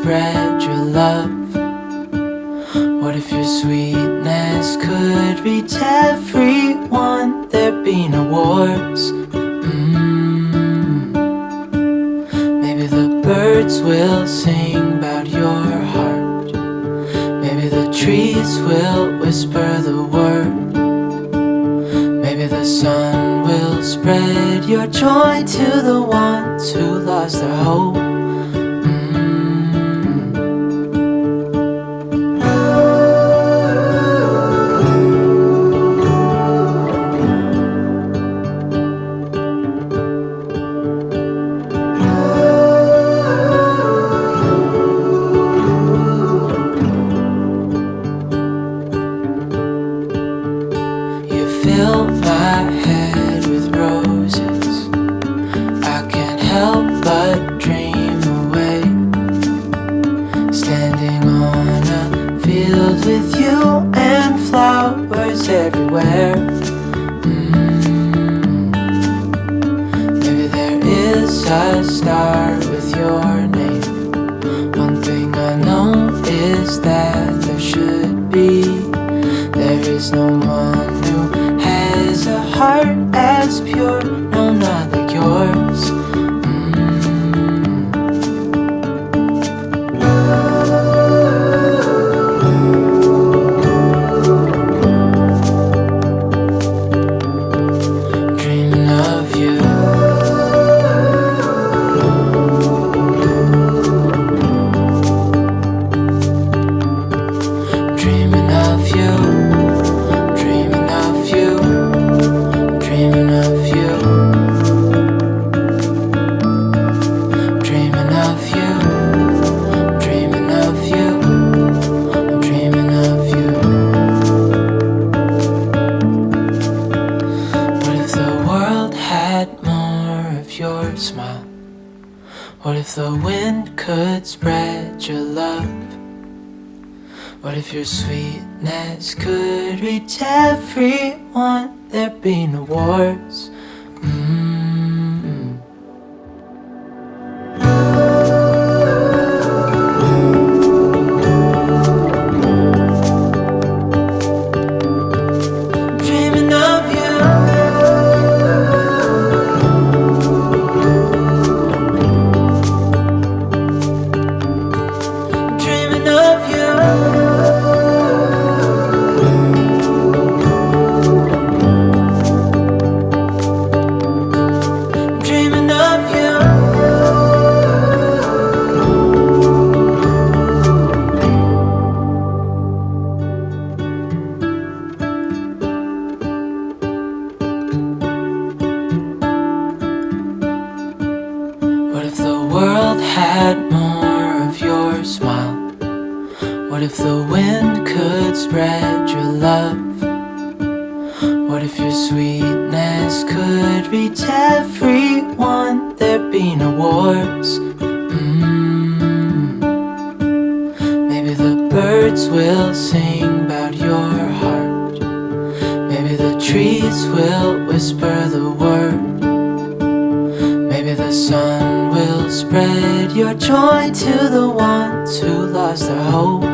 spread your love? What if your sweetness could reach everyone? There'd be no wars. Maybe the birds will sing about your heart. Maybe the trees will whisper the word. Maybe the sun will spread your joy to the ones who lost their hope. Fill my head with roses. I can't help but dream away, standing on a field with you and flowers everywhere. Maybe there is a star with your name. One thing I know is that there should be. There is no one who has a heart as pure, no, not like yours. Dreaming of you. Dreaming of you. Your smile. What if the wind could spread your love? What if your sweetness could reach everyone? There'd be no wars. Dreaming of you. What if the world had more of your smile? What if the wind could spread your love? What if your sweetness could reach everyone? There'd be no wars. Maybe the birds will sing about your heart. Maybe the trees will whisper the word. Maybe the sun will spread your joy to the ones who lost their hope.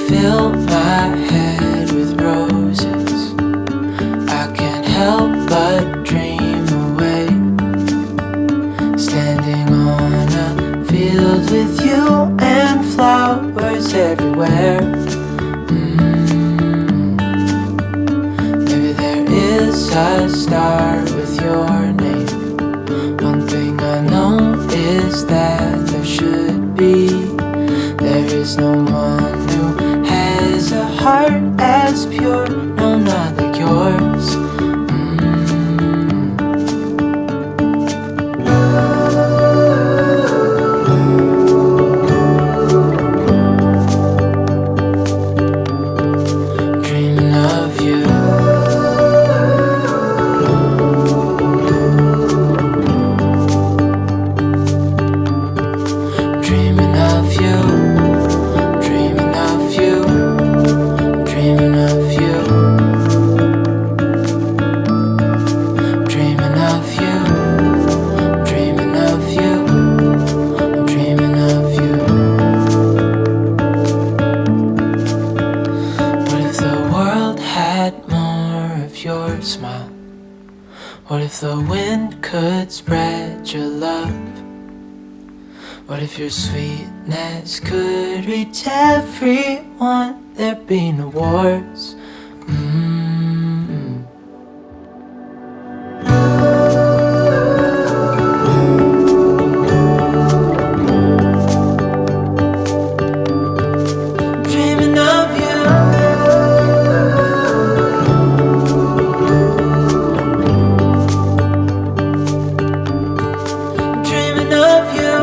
Fill my head with roses. I can't help but dream away, standing on a field with you and flowers everywhere. Maybe there is a star with your name. One thing I know is that there should be. There is no one who has a heart as pure, no, not like yours. Dreaming of you. your smile? What if the wind could spread your love? What if your sweetness could reach everyone? There'd be no wars. Dreaming of you. Dreaming of you.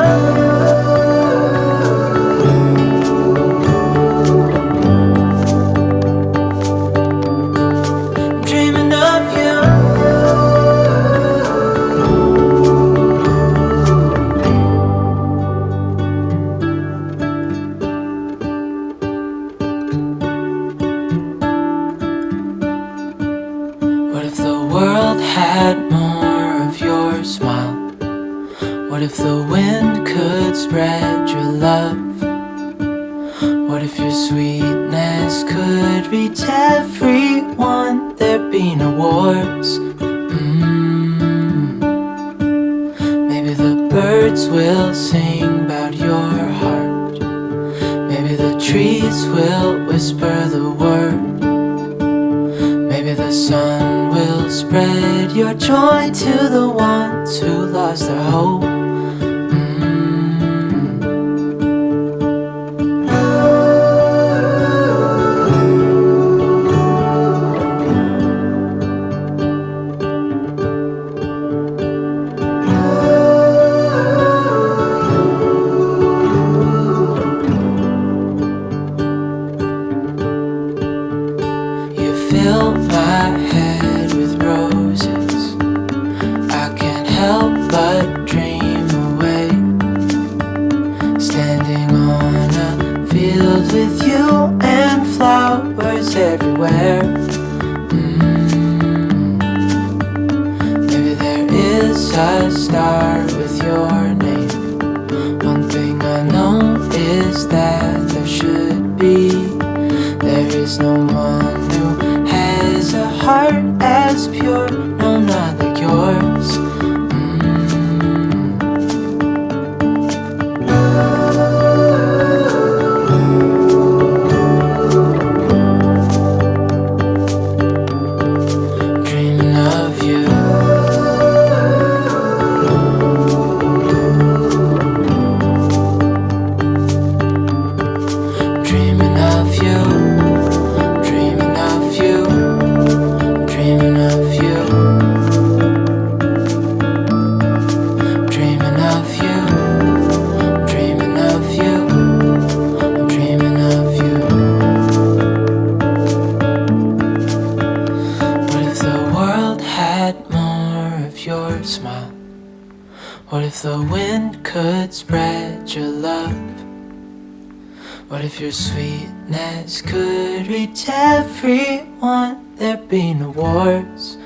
Dreaming of you. What if the world had more of your smile? What if the wind could spread your love? What if your sweetness could reach everyone? There'd be no wars. Maybe the birds will sing about your heart. Maybe the trees will whisper the word. Maybe the sun will spread your joy to the ones who lost their hope. You fill my head with roses. I can't help but dream away, standing on a field with you and flowers everywhere. Maybe there is a star with your name. One thing I know is that there should be. There is no one who has a heart as pure, no, not like yours. Dreaming of you. Dreaming of you. Dreaming of you. Dreaming of you. Dreaming of you. Dreaming of you. I'm dreaming of you. What if the world had more of your smile? What if the wind could spread your love? What if your sweetness could reach everyone? There'd be no wars.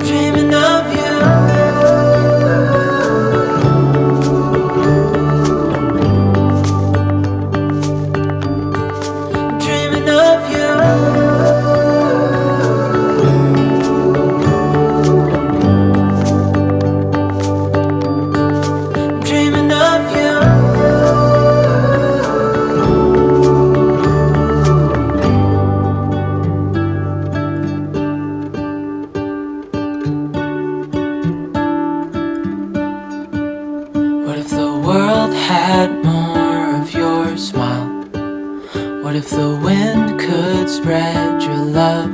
Dreaming of you. Dreaming of you. Dreaming of you. What if the world had more of your smile? What if the wind could spread your love?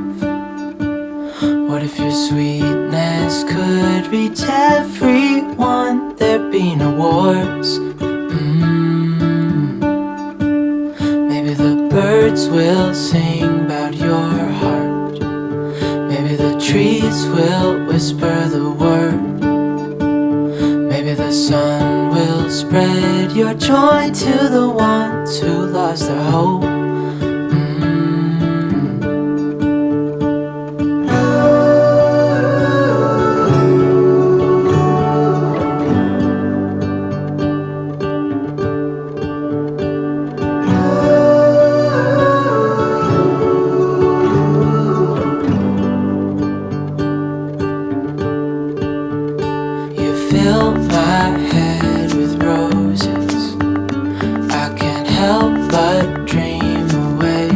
What if your sweetness could reach everyone? There'd be no wars. Maybe the birds will sing about your heart. Maybe the trees will whisper the word. Maybe the sun will spread your joy to the ones who lost their hope. fill my head with roses. I can't help but dream away,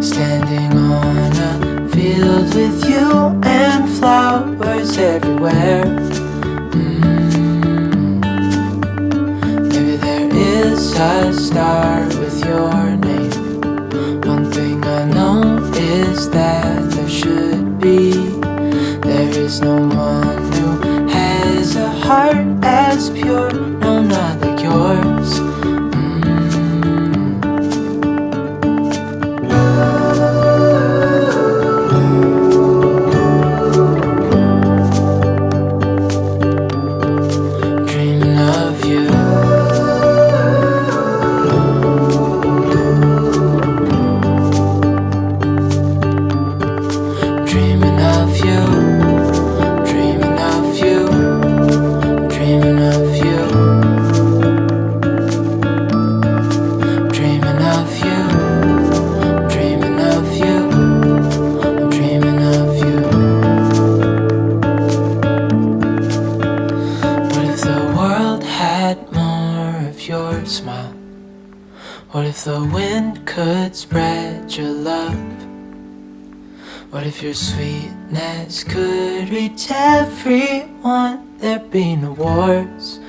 standing on a field with you and flowers everywhere. Maybe there is a star with your name. One thing I know is that there should be. There is no one who has a heart as pure, no, not like yours. Dreaming of you. Dreaming of you. Dreaming of you. Dreaming of you. Dreaming of you. Dreaming of you. I'm dreaming of you. What if the world had more of your smile? What if the wind could spread your love? What if your sweetness could reach everyone? There'd be no wars.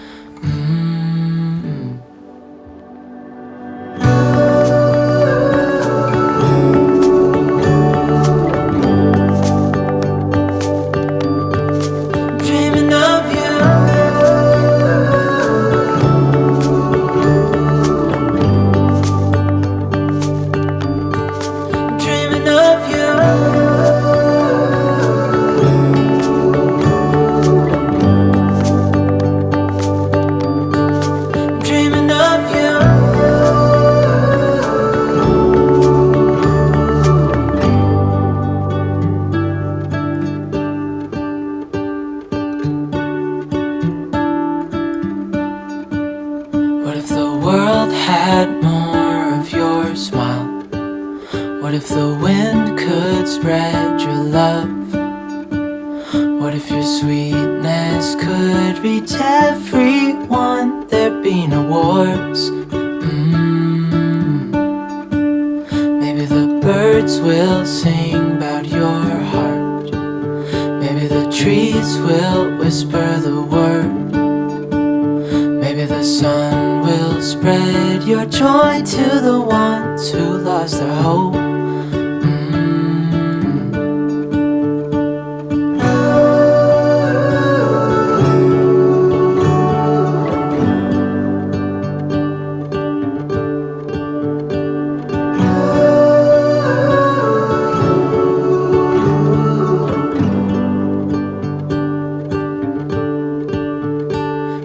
Dreaming of you. Dreaming of you. Dreaming of you. What if the world had more of your smile? What if the wind could spread your love? What if your sweetness could reach everyone? There'd be no wars. Maybe the birds will sing about your heart. Maybe the trees will whisper the word. Maybe the sun will spread your joy to the ones who lost their hope.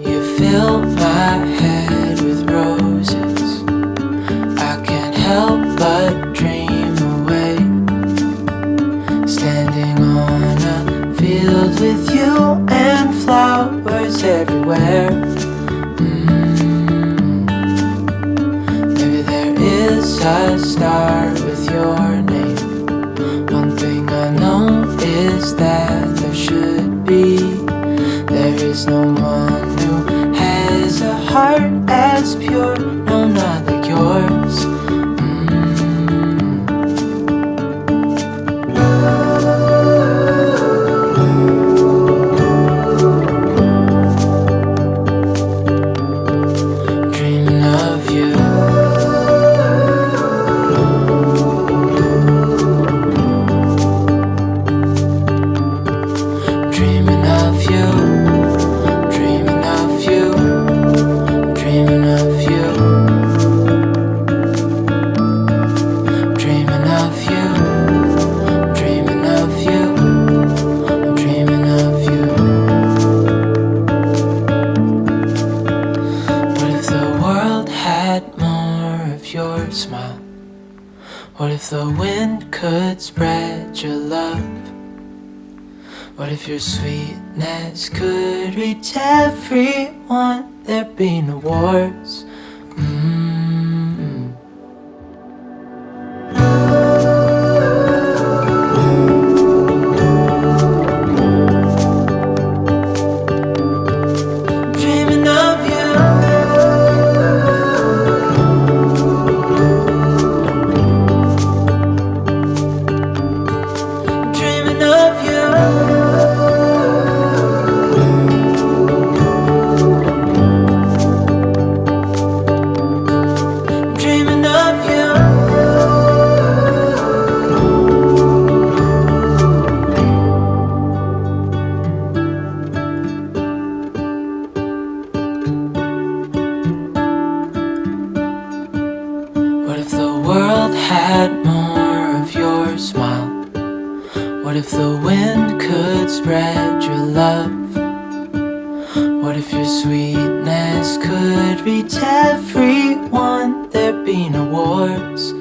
You fill my head with roses. I can't help but dream away, standing on a field with you and flowers everywhere. Maybe there is a star with your name. One thing I know is that there should be. There is no one who has a heart as pure, no, not like yours. Dreaming of you. Dreaming of you. Dreaming of you. Dreaming of you. Dreaming of you. Dreaming of you. I'm dreaming of you. What if the world had more of your smile? What if the wind could spread your love? What if your sweetness could reach everyone? There'd be no wars. the wind could spread your love? What if your sweetness could reach everyone? There'd be no wars,